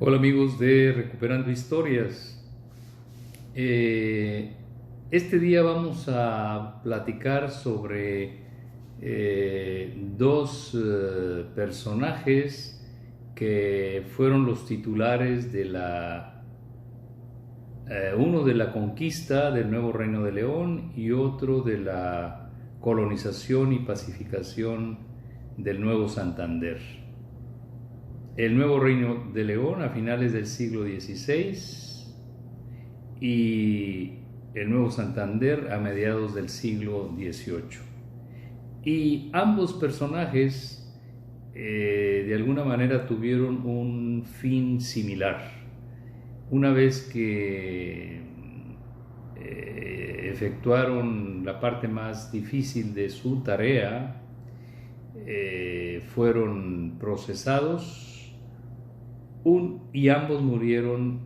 Hola amigos de Recuperando Historias. Este día vamos a platicar sobre dos personajes que fueron los titulares de uno de la conquista del Nuevo Reino de León y otro de la colonización y pacificación del Nuevo Santander. El Nuevo Reino de León a finales del siglo XVI y el Nuevo Santander a mediados del siglo XVIII. Y ambos personajes de alguna manera tuvieron un fin similar. Una vez que efectuaron la parte más difícil de su tarea, fueron procesados y ambos murieron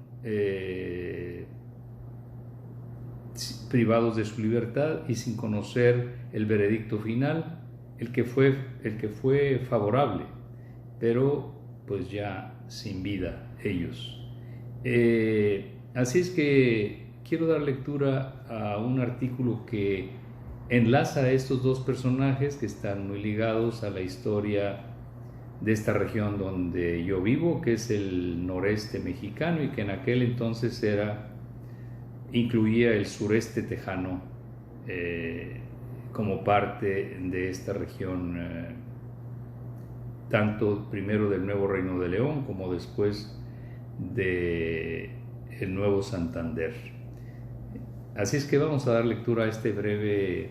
privados de su libertad y sin conocer el veredicto final, el que fue favorable, pero pues ya sin vida ellos. Así es que quiero dar lectura a un artículo que enlaza a estos dos personajes que están muy ligados a la historia de esta región donde yo vivo, que es el noreste mexicano y que en aquel entonces incluía el sureste tejano como parte de esta región, tanto primero del Nuevo Reino de León como después del Nuevo Santander. Así es que vamos a dar lectura a este breve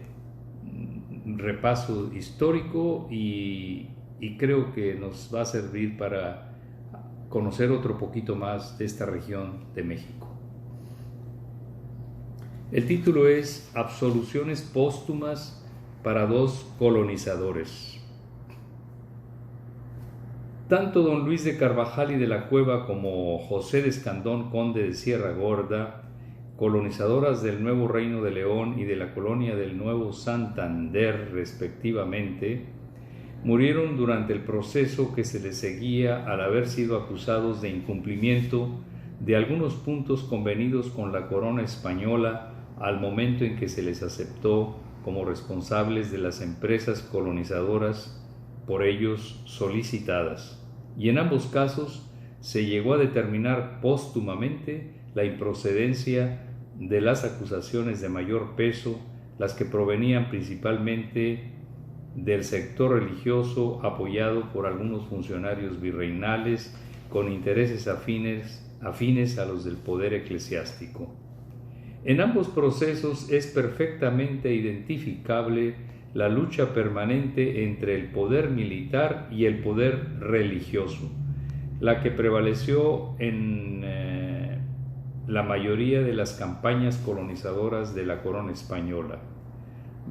repaso histórico y creo que nos va a servir para conocer otro poquito más de esta región de México. El título es Absoluciones póstumas para dos colonizadores. Tanto don Luis de Carvajal y de la Cueva como José de Escandón, conde de Sierra Gorda, colonizadoras del Nuevo Reino de León y de la colonia del Nuevo Santander, respectivamente, murieron durante el proceso que se les seguía al haber sido acusados de incumplimiento de algunos puntos convenidos con la corona española al momento en que se les aceptó como responsables de las empresas colonizadoras por ellos solicitadas, y en ambos casos se llegó a determinar póstumamente la improcedencia de las acusaciones de mayor peso, las que provenían principalmente del sector religioso apoyado por algunos funcionarios virreinales con intereses afines a los del poder eclesiástico. En ambos procesos es perfectamente identificable la lucha permanente entre el poder militar y el poder religioso, la que prevaleció en la mayoría de las campañas colonizadoras de la corona española.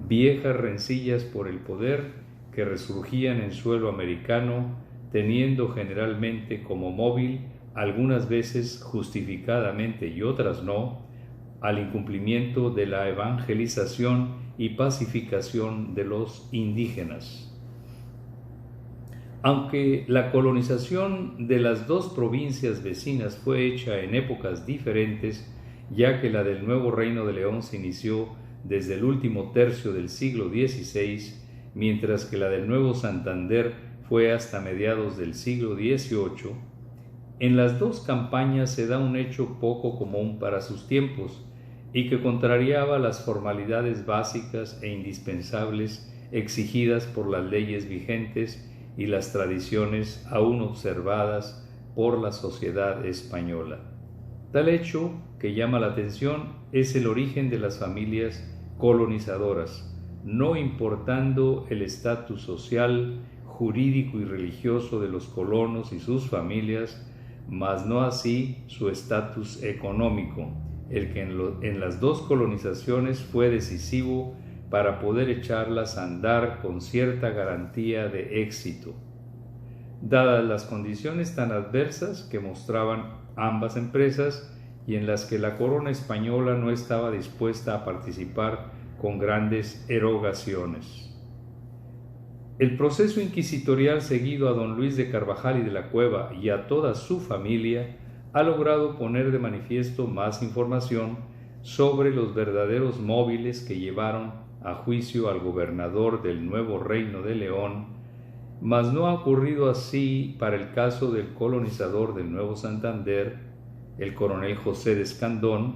Viejas rencillas por el poder que resurgían en suelo americano, teniendo generalmente como móvil, algunas veces justificadamente y otras no, al incumplimiento de la evangelización y pacificación de los indígenas. Aunque la colonización de las dos provincias vecinas fue hecha en épocas diferentes, ya que la del Nuevo Reino de León se inició desde el último tercio del siglo XVI, mientras que la del Nuevo Santander fue hasta mediados del siglo XVIII, en las dos campañas se da un hecho poco común para sus tiempos y que contrariaba las formalidades básicas e indispensables exigidas por las leyes vigentes y las tradiciones aún observadas por la sociedad española. Tal hecho que llama la atención es el origen de las familias colonizadoras, no importando el estatus social, jurídico y religioso de los colonos y sus familias, mas no así su estatus económico, el que en las dos colonizaciones fue decisivo para poder echarlas a andar con cierta garantía de éxito. Dadas las condiciones tan adversas que mostraban ambas empresas y en las que la corona española no estaba dispuesta a participar con grandes erogaciones. El proceso inquisitorial seguido a don Luis de Carvajal y de la Cueva y a toda su familia ha logrado poner de manifiesto más información sobre los verdaderos móviles que llevaron a juicio al gobernador del Nuevo Reino de León, mas no ha ocurrido así para el caso del colonizador del Nuevo Santander, el coronel José de Escandón,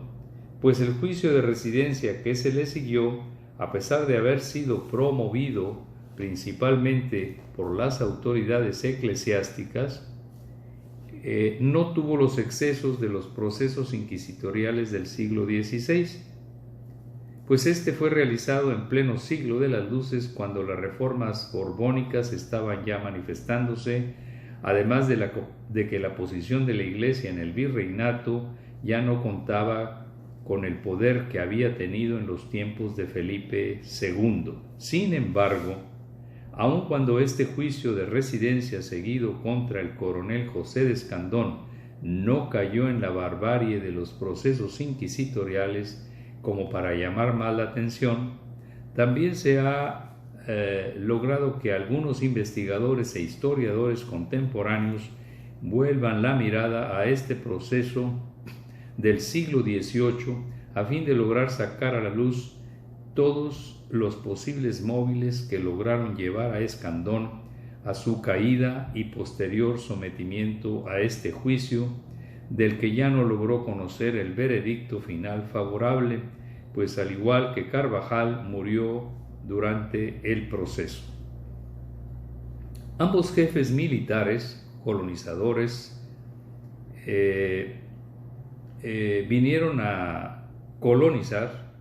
pues el juicio de residencia que se le siguió, a pesar de haber sido promovido principalmente por las autoridades eclesiásticas, no tuvo los excesos de los procesos inquisitoriales del siglo XVI, pues este fue realizado en pleno siglo de las luces, cuando las reformas borbónicas estaban ya manifestándose, además de que la posición de la Iglesia en el virreinato ya no contaba con el poder que había tenido en los tiempos de Felipe II. Sin embargo, aun cuando este juicio de residencia seguido contra el coronel José de Escandón no cayó en la barbarie de los procesos inquisitoriales como para llamar más la atención, también se ha logrado que algunos investigadores e historiadores contemporáneos vuelvan la mirada a este proceso del siglo XVIII a fin de lograr sacar a la luz todos los posibles móviles que lograron llevar a Escandón a su caída y posterior sometimiento a este juicio, del que ya no logró conocer el veredicto final favorable, pues al igual que Carvajal murió durante el proceso. Ambos jefes militares, colonizadores, vinieron a colonizar,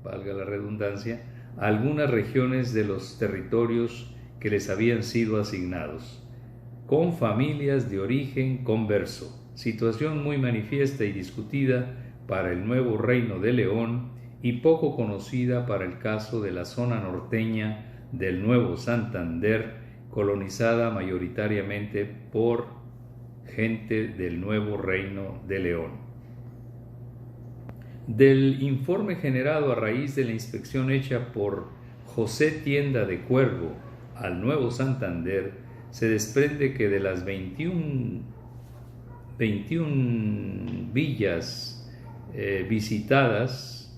valga la redundancia, algunas regiones de los territorios que les habían sido asignados, con familias de origen converso, situación muy manifiesta y discutida para el Nuevo Reino de León y poco conocida para el caso de la zona norteña del Nuevo Santander, colonizada mayoritariamente por gente del Nuevo Reino de León. Del informe generado a raíz de la inspección hecha por José Tienda de Cuervo al Nuevo Santander, se desprende que de las 21 villas visitadas,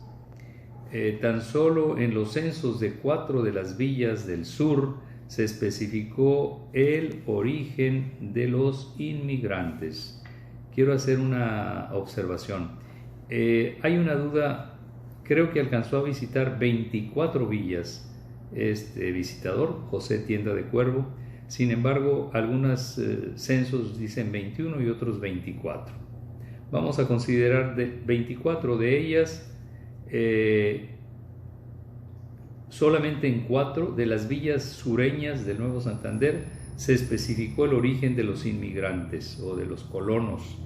tan solo en los censos de 4 de las villas del sur se especificó el origen de los inmigrantes. Quiero hacer una observación. Hay una duda, creo que alcanzó a visitar 24 villas este visitador, José Tienda de Cuervo. Sin embargo, algunos censos dicen 21 y otros 24. Vamos a considerar 24 de ellas. Solamente en 4 de las villas sureñas del Nuevo Santander se especificó el origen de los inmigrantes o de los colonos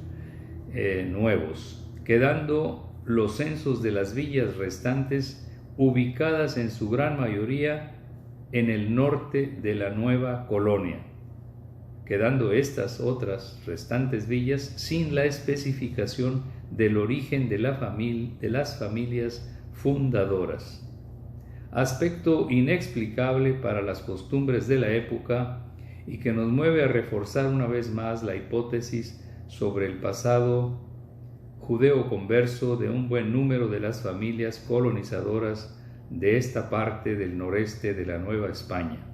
nuevos, quedando los censos de las villas restantes ubicadas en su gran mayoría en el norte de la nueva colonia, quedando estas otras restantes villas sin la especificación del origen de las familias fundadoras. Aspecto inexplicable para las costumbres de la época y que nos mueve a reforzar una vez más la hipótesis sobre el pasado judeo-converso de un buen número de las familias colonizadoras de esta parte del noreste de la Nueva España.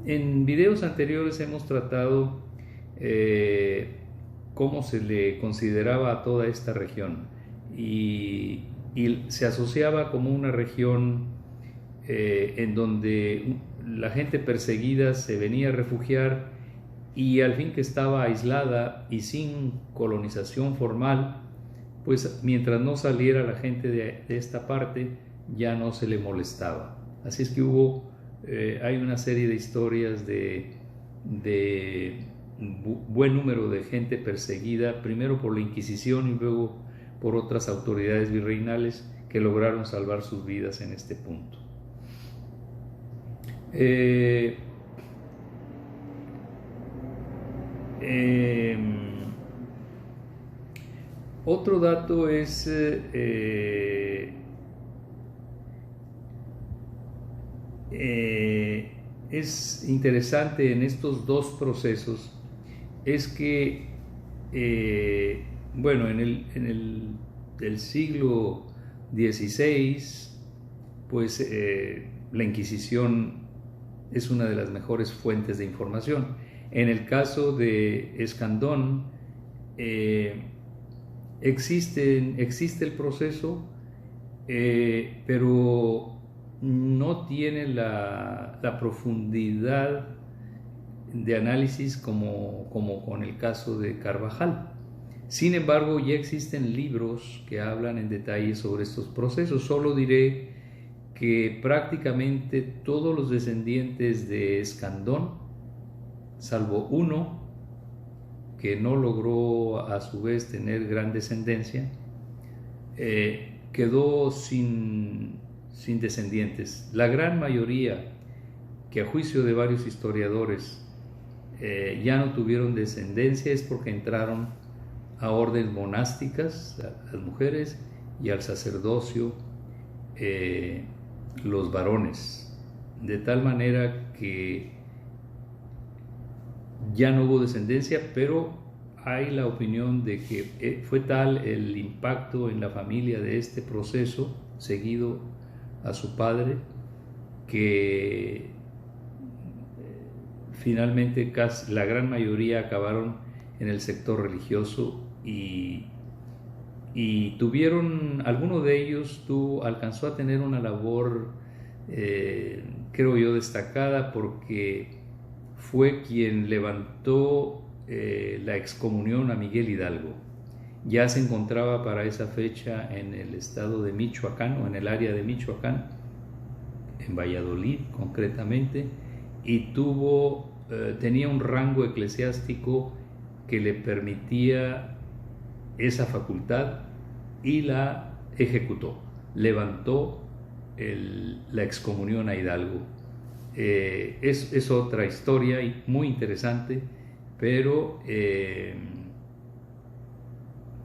En videos anteriores hemos tratado cómo se le consideraba a toda esta región y se asociaba como una región en donde la gente perseguida se venía a refugiar y al fin que estaba aislada y sin colonización formal, pues mientras no saliera la gente de esta parte ya no se le molestaba. Así es que hay una serie de historias de buen número de gente perseguida, primero por la Inquisición y luego por otras autoridades virreinales que lograron salvar sus vidas en este punto. Otro dato es es interesante en estos dos procesos es que, bueno, en el siglo XVI, pues la Inquisición es una de las mejores fuentes de información. En el caso de Escandón, existe el proceso, pero no tiene la profundidad de análisis como con el caso de Carvajal. Sin embargo, ya existen libros que hablan en detalle sobre estos procesos. Solo diré que prácticamente todos los descendientes de Escandón, salvo uno que no logró a su vez tener gran descendencia, quedó sin descendientes. La gran mayoría, que a juicio de varios historiadores ya no tuvieron descendencia, es porque entraron a órdenes monásticas, a las mujeres, y al sacerdocio, los varones, de tal manera que ya no hubo descendencia, pero hay la opinión de que fue tal el impacto en la familia de este proceso seguido a su padre, que finalmente casi la gran mayoría acabaron en el sector religioso y tuvieron, alguno de ellos alcanzó a tener una labor, creo yo, destacada, porque fue quien levantó la excomunión a Miguel Hidalgo. Ya se encontraba para esa fecha en el estado de Michoacán, o en el área de Michoacán, en Valladolid concretamente, y tenía un rango eclesiástico que le permitía esa facultad, y la ejecutó, levantó la excomunión a Hidalgo. Es otra historia y muy interesante, pero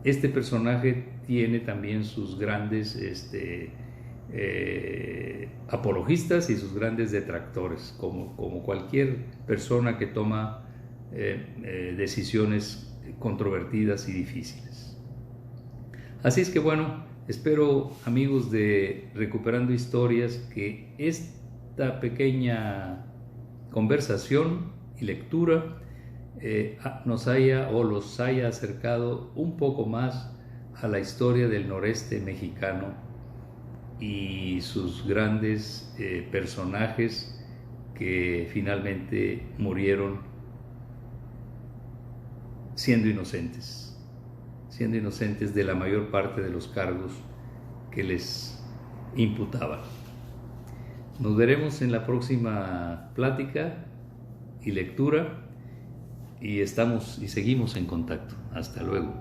este personaje tiene también sus grandes apologistas y sus grandes detractores, como cualquier persona que toma decisiones controvertidas y difíciles. Así es que bueno, espero, amigos de Recuperando Historias, que esta pequeña conversación y lectura los haya acercado un poco más a la historia del noreste mexicano y sus grandes personajes que finalmente murieron siendo inocentes de la mayor parte de los cargos que les imputaban. Nos veremos en la próxima plática y lectura, y seguimos en contacto. Hasta luego.